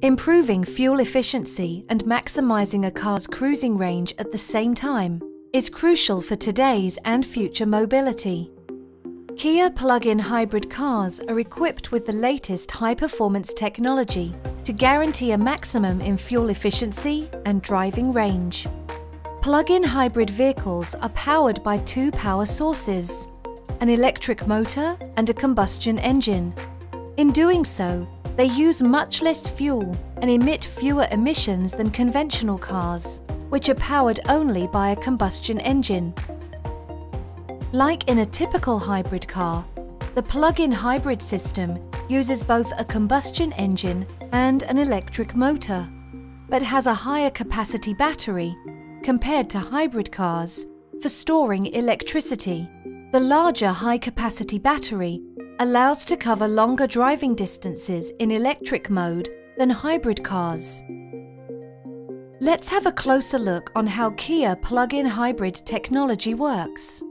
Improving fuel efficiency and maximizing a car's cruising range at the same time is crucial for today's and future mobility. Kia plug-in hybrid cars are equipped with the latest high-performance technology to guarantee a maximum in fuel efficiency and driving range. Plug-in hybrid vehicles are powered by two power sources, an electric motor and a combustion engine. In doing so, they use much less fuel and emit fewer emissions than conventional cars, which are powered only by a combustion engine. Like in a typical hybrid car, the plug-in hybrid system uses both a combustion engine and an electric motor, but has a higher capacity battery compared to hybrid cars for storing electricity. The larger high-capacity battery allows to cover longer driving distances in electric mode than hybrid cars. Let's have a closer look on how Kia plug-in hybrid technology works.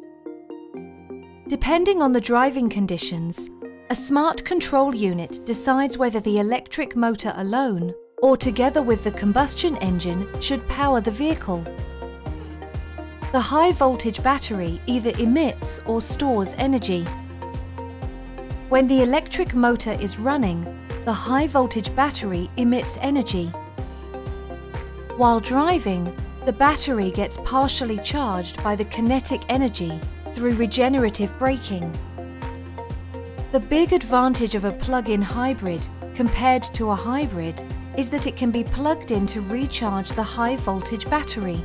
Depending on the driving conditions, a smart control unit decides whether the electric motor alone or together with the combustion engine should power the vehicle. The high-voltage battery either emits or stores energy. When the electric motor is running, the high-voltage battery emits energy. While driving, the battery gets partially charged by the kinetic energy through regenerative braking. The big advantage of a plug-in hybrid compared to a hybrid is that it can be plugged in to recharge the high-voltage battery.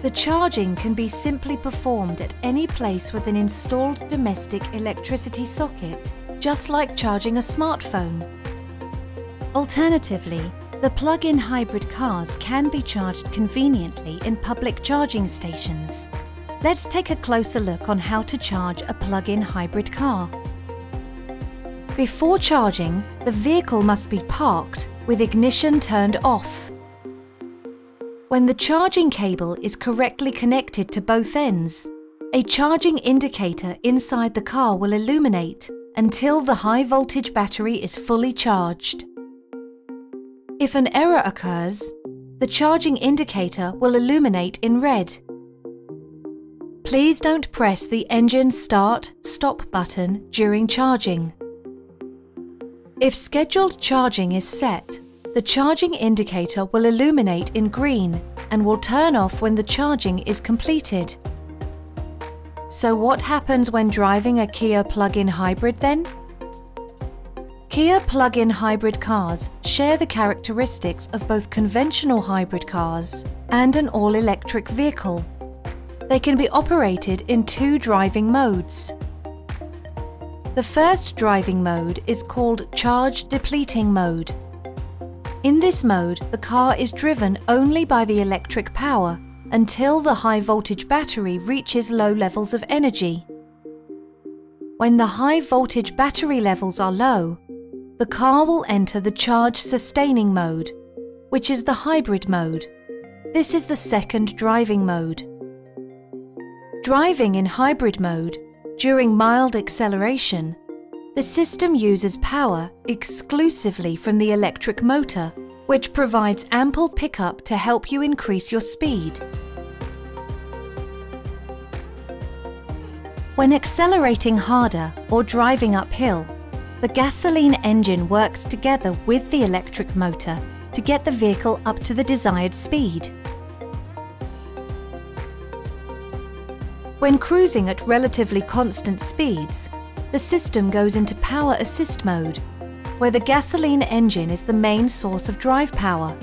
The charging can be simply performed at any place with an installed domestic electricity socket, just like charging a smartphone. Alternatively, the plug-in hybrid cars can be charged conveniently in public charging stations. Let's take a closer look on how to charge a plug-in hybrid car. Before charging, the vehicle must be parked with ignition turned off. When the charging cable is correctly connected to both ends, a charging indicator inside the car will illuminate until the high-voltage battery is fully charged. If an error occurs, the charging indicator will illuminate in red. Please don't press the engine start/stop button during charging. If scheduled charging is set, the charging indicator will illuminate in green and will turn off when the charging is completed. So what happens when driving a Kia plug-in hybrid then? Kia plug-in hybrid cars share the characteristics of both conventional hybrid cars and an all-electric vehicle. They can be operated in two driving modes. The first driving mode is called charge depleting mode. In this mode, the car is driven only by the electric power until the high-voltage battery reaches low levels of energy. When the high-voltage battery levels are low, the car will enter the charge sustaining mode, which is the hybrid mode. This is the second driving mode. Driving in hybrid mode, during mild acceleration, the system uses power exclusively from the electric motor, which provides ample pickup to help you increase your speed. When accelerating harder or driving uphill, the gasoline engine works together with the electric motor to get the vehicle up to the desired speed. When cruising at relatively constant speeds, the system goes into power assist mode, where the gasoline engine is the main source of drive power.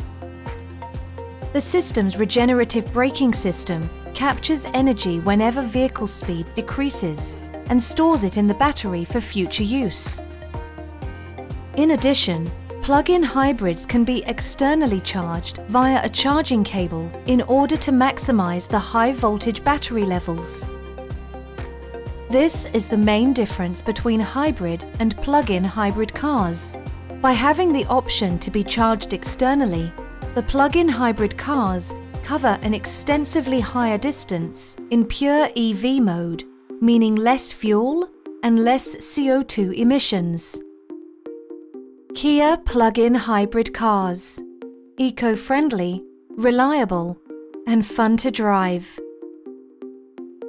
The system's regenerative braking system captures energy whenever vehicle speed decreases and stores it in the battery for future use. In addition, plug-in hybrids can be externally charged via a charging cable in order to maximize the high-voltage battery levels. This is the main difference between hybrid and plug-in hybrid cars. By having the option to be charged externally, the plug-in hybrid cars cover an extensively higher distance in pure EV mode, meaning less fuel and less CO2 emissions. Kia plug-in hybrid cars. Eco-friendly, reliable, and fun to drive.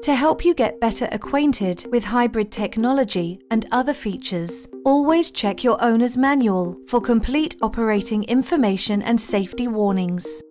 To help you get better acquainted with hybrid technology and other features, always check your owner's manual for complete operating information and safety warnings.